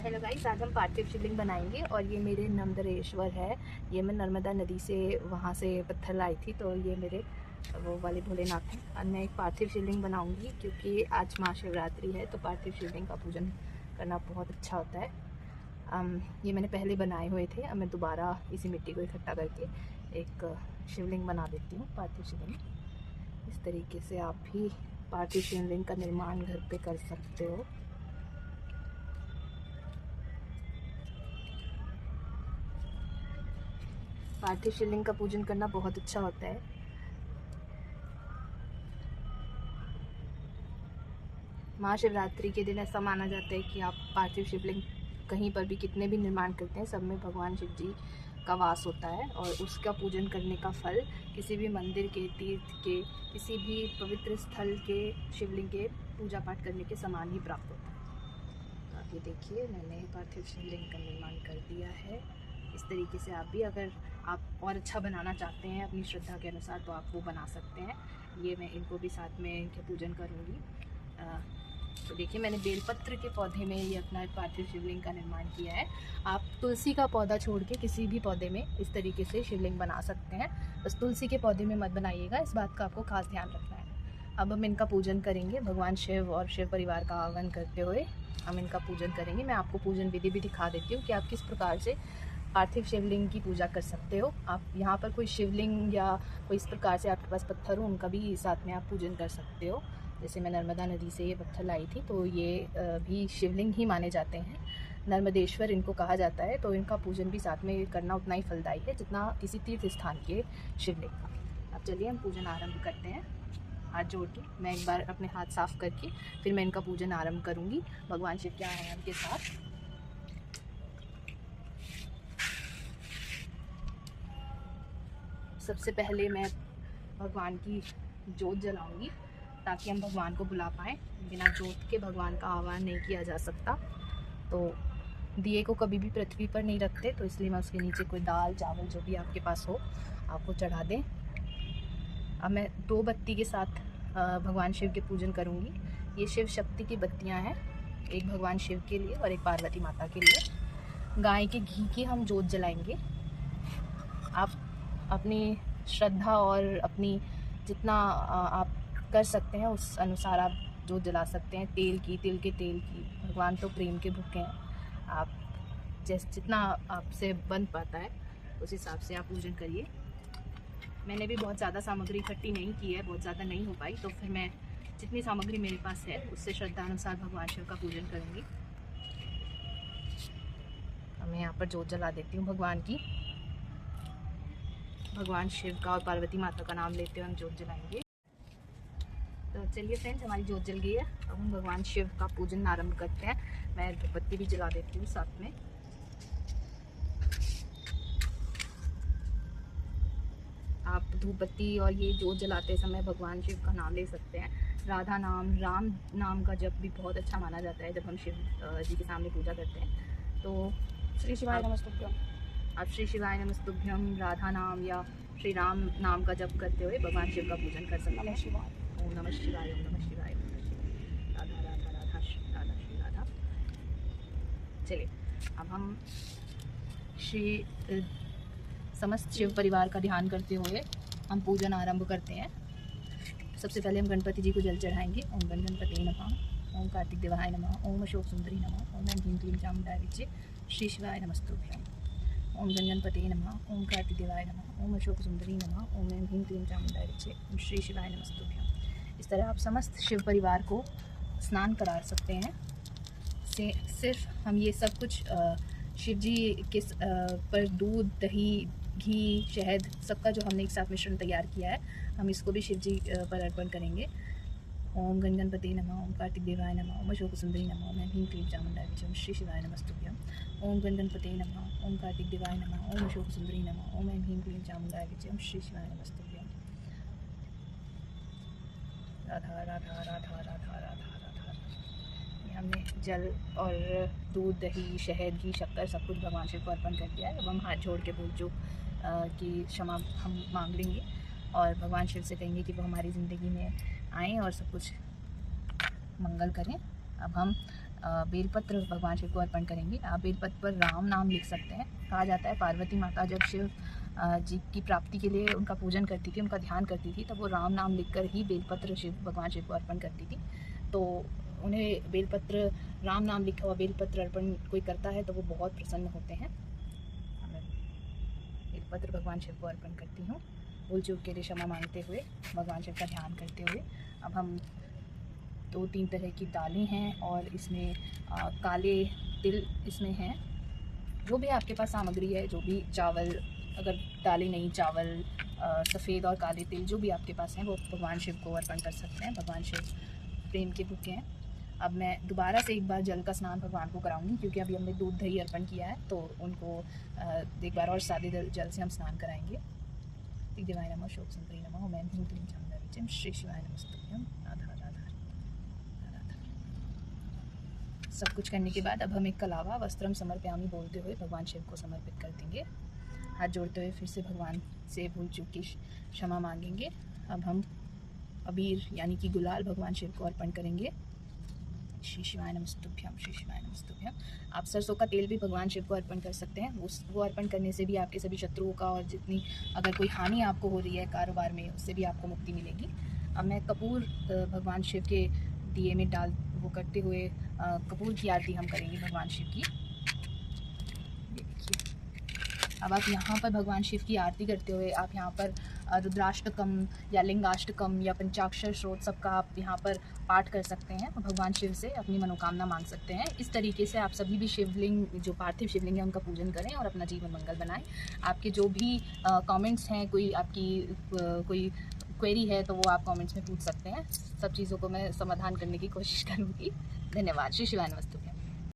Hello guys, आज हम पार्थिव शिवलिंग बनाएंगे और ये मेरे नंदरेश्वर है। ये मैं नर्मदा नदी से वहाँ से पत्थर लाई थी, तो ये मेरे वो वाले भोलेनाथ हैं। और मैं एक पार्थिव शिवलिंग बनाऊंगी क्योंकि आज महाशिवरात्रि है, तो पार्थिव शिवलिंग का पूजन करना बहुत अच्छा होता है। ये मैंने पहले बनाए हुए थे, अब मैं दोबारा इसी मिट्टी को इकट्ठा करके एक शिवलिंग बना देती हूँ, पार्थिव शिवलिंग। इस तरीके से आप भी पार्थिव शिवलिंग का निर्माण घर पे कर सकते हो। पार्थिव शिवलिंग का पूजन करना बहुत अच्छा होता है। महाशिवरात्रि के दिन ऐसा माना जाता है कि आप पार्थिव शिवलिंग कहीं पर भी कितने भी निर्माण करते हैं, सब में भगवान शिव जी का वास होता है और उसका पूजन करने का फल किसी भी मंदिर के, तीर्थ के, किसी भी पवित्र स्थल के शिवलिंग के पूजा पाठ करने के समान ही प्राप्त होता है। तो आप ये देखिए, मैंने पार्थिव शिवलिंग का निर्माण कर दिया है। इस तरीके से आप भी, अगर आप और अच्छा बनाना चाहते हैं अपनी श्रद्धा के अनुसार, तो आप वो बना सकते हैं। ये मैं इनको भी साथ में इनके पूजन करूँगी। तो देखिए, मैंने बेलपत्र के पौधे में ये अपना पार्थिव शिवलिंग का निर्माण किया है। आप तुलसी का पौधा छोड़ के किसी भी पौधे में इस तरीके से शिवलिंग बना सकते हैं। बस तुलसी के पौधे में मत बनाइएगा, इस बात का आपको खास ध्यान रखना है। अब हम इनका पूजन करेंगे, भगवान शिव और शिव परिवार का आह्वान करते हुए हम इनका पूजन करेंगे। मैं आपको पूजन विधि भी दिखा देती हूँ कि आप किस प्रकार से पार्थिव शिवलिंग की पूजा कर सकते हो। आप यहाँ पर कोई शिवलिंग या कोई इस प्रकार से आपके पास पत्थर हो, उनका भी साथ में आप पूजन कर सकते हो। जैसे मैं नर्मदा नदी से ये पत्थर लाई थी, तो ये भी शिवलिंग ही माने जाते हैं। नर्मदेश्वर इनको कहा जाता है, तो इनका पूजन भी साथ में करना उतना ही फलदायी है जितना किसी तीर्थ स्थान के शिवलिंग का। अब चलिए हम पूजन आरंभ करते हैं। हाथ जोड़ के मैं एक बार अपने हाथ साफ करके फिर मैं इनका पूजन आरंभ करूँगी भगवान शिव के आह्वान के साथ। सबसे पहले मैं भगवान की जोत जलाऊंगी ताकि हम भगवान को बुला पाएँ। बिना जोत के भगवान का आह्वान नहीं किया जा सकता। तो दिए को कभी भी पृथ्वी पर नहीं रखते, तो इसलिए मैं उसके नीचे कोई दाल चावल जो भी आपके पास हो आप वो चढ़ा दें। अब मैं 2 बत्ती के साथ भगवान शिव के पूजन करूंगी। ये शिव शक्ति की बत्तियां हैं, एक भगवान शिव के लिए और एक पार्वती माता के लिए। गाय के घी की हम जोत जलाएंगे। आप अपनी श्रद्धा और अपनी जितना आप कर सकते हैं उस अनुसार आप जोत जला सकते हैं। तिल के तेल की, भगवान तो प्रेम के भूखे हैं। आप जितना आपसे बन पाता है उस हिसाब से आप पूजन करिए। मैंने भी बहुत ज़्यादा सामग्री इकट्ठी नहीं की है, बहुत ज़्यादा नहीं हो पाई, तो फिर मैं जितनी सामग्री मेरे पास है उससे श्रद्धा अनुसार भगवान शिव का पूजन करूँगी। मैं यहाँ पर जोत जला देती हूँ भगवान की। भगवान शिव का और पार्वती माता का नाम लेते हुए हम जोत जलाएंगे। तो चलिए फ्रेंड्स, हमारी जोत जल गई है। अब हम भगवान शिव का पूजन आरंभ करते हैं। मैं धूपबत्ती भी जला देती हूँ साथ में। आप धूपबत्ती और ये जोत जलाते समय भगवान शिव का नाम ले सकते हैं। राधा नाम, राम नाम का जप भी बहुत अच्छा माना जाता है जब हम शिव जी के सामने पूजा करते हैं। तो श्री शिवाय नमस्तुभ्यम, आप श्री शिवाय नमस्तुभ्यम, राधा नाम या श्री राम नाम का जप करते हुए भगवान शिव का पूजन कर सकते हैं। ओम नमः शिवाय, ओम नमः शिवाय, ओम नमः शिवाय, राधा राधा राधा श्री राधा श्री राधा। चलिए, अब हम श्री समस्त शिव परिवार का ध्यान करते हुए हम पूजन आरंभ करते हैं। सबसे पहले हम गणपति जी को जल चढ़ाएंगे। ओम गण गणपति नमः, ओम कार्तिक देवाय नमः, ओम अशोक सुंदरी नमः, ओम ऐं ह्रीं क्लीं चामुण्डाय विद्ये, श्री शिवाय नमस्तुभ्यम। ओम गण गणपति नमः, ओम कार्तिक देवाय नमः, ओम अशोक सुंदरी नमः, ओम ऐं ह्रीं क्लीं चामुण्डाय विद्ये, श्री शिवाय नमस्तुभ्यम। इस तरह आप समस्त शिव परिवार को स्नान करा सकते हैं। सिर्फ हम ये सब कुछ शिव जी के पर दूध, दही, घी, शहद सबका जो हमने एक साथ मिश्रण तैयार किया है, हम इसको भी शिव जी पर अर्पण करेंगे। ओम गण गणपति नमः, ओम कार्तिक देवाय नमः, ओम अशोक सुंदरी नमः, ओम ऐं ह्रीं क्लीं चामुण्डाय विद्ये, श्री शिवाय नमस्तुभ्यम। ओम गण गणपति नमः, ओम कार्तिक देवाय नमः, ओम अशोक सुंदरी नमः, ओम ऐं ह्रीं क्लीं चामुण्डाय विद्ये, श्री शिवाय नमस्तुभ्यम। राधा राधा राधा राधा राधा राधा। हमने जल और दूध, दही, शहद, घी, शक्कर सब कुछ भगवान शिव को अर्पण कर दिया है। अब हम हाथ जोड़ के भूल चूक की क्षमा हम मांग लेंगे और भगवान शिव से कहेंगे कि वो हमारी ज़िंदगी में आएँ और सब कुछ मंगल करें। अब हम बेलपत्र भगवान शिव को अर्पण करेंगे। आप बेलपत्र पर राम नाम लिख सकते हैं। कहा जाता है पार्वती माता जब शिव जी की प्राप्ति के लिए उनका पूजन करती थी, उनका ध्यान करती थी, तब वो राम नाम लिखकर ही बेलपत्र भगवान शिव को अर्पण करती थी। तो उन्हें बेलपत्र, राम नाम लिखा हुआ बेलपत्र अर्पण कोई करता है तो वो बहुत प्रसन्न होते हैं। मैं बेलपत्र भगवान शिव को अर्पण करती हूँ, भूल चूक के लिए क्षमा मांगते हुए, भगवान शिव का ध्यान करते हुए। अब हम 2-3 तरह की दालें हैं और इसमें काले तिल इसमें हैं। जो भी आपके पास सामग्री है, जो भी चावल, अगर दालें नहीं, चावल, सफ़ेद और काले तिल जो भी आपके पास हैं वो भगवान शिव को अर्पण कर सकते हैं। भगवान शिव प्रेम के भूखे हैं। अब मैं दोबारा से एक बार जल का स्नान भगवान को कराऊंगी, क्योंकि अभी हमने दूध दही अर्पण किया है, तो उनको एक बार और सादे जल से हम स्नान कराएंगे। दिवाय नमः, शोक संतरी नमः, ओम ऐं ह्रीं क्लीं चामुण्डाविचम, श्री शिवाय नमस्तुभ्यं, राधा राधा राधा। सब कुछ करने के बाद अब हम एक कलावा वस्त्रम समर्पयामि बोलते हुए भगवान शिव को समर्पित कर देंगे। हाथ जोड़ते हुए फिर से भगवान से भूल चूक की क्षमा मांगेंगे। अब हम अबीर यानी कि गुलाल भगवान शिव को अर्पण करेंगे। श्री शिवाय नमस्तुभ्यं, श्री शिवाय नमस्तुभ्यं। आप सरसों का तेल भी भगवान शिव को अर्पण कर सकते हैं। वो अर्पण करने से भी आपके सभी शत्रुओं का और जितनी अगर कोई हानि आपको हो रही है कारोबार में, उससे भी आपको मुक्ति मिलेगी। अब मैं कपूर भगवान शिव के दिए में डाल वो करते हुए कपूर की आरती हम करेंगे भगवान शिव की। अब आप यहाँ पर भगवान शिव की आरती करते हुए आप यहाँ पर रुद्राष्टकम या लिंगाष्टकम या पंचाक्षर श्रोत सबका आप यहाँ पर पाठ कर सकते हैं और भगवान शिव से अपनी मनोकामना मांग सकते हैं। इस तरीके से आप सभी भी शिवलिंग, जो पार्थिव शिवलिंग है, उनका पूजन करें और अपना जीवन मंगल बनाएं। आपके जो भी कमेंट्स हैं, कोई आपकी कोई क्वेरी है तो वो आप कमेंट्स में पूछ सकते हैं। सब चीज़ों को मैं समाधान करने की कोशिश करूँगी। धन्यवाद। श्री शिवाय नमस्तुभ्यं।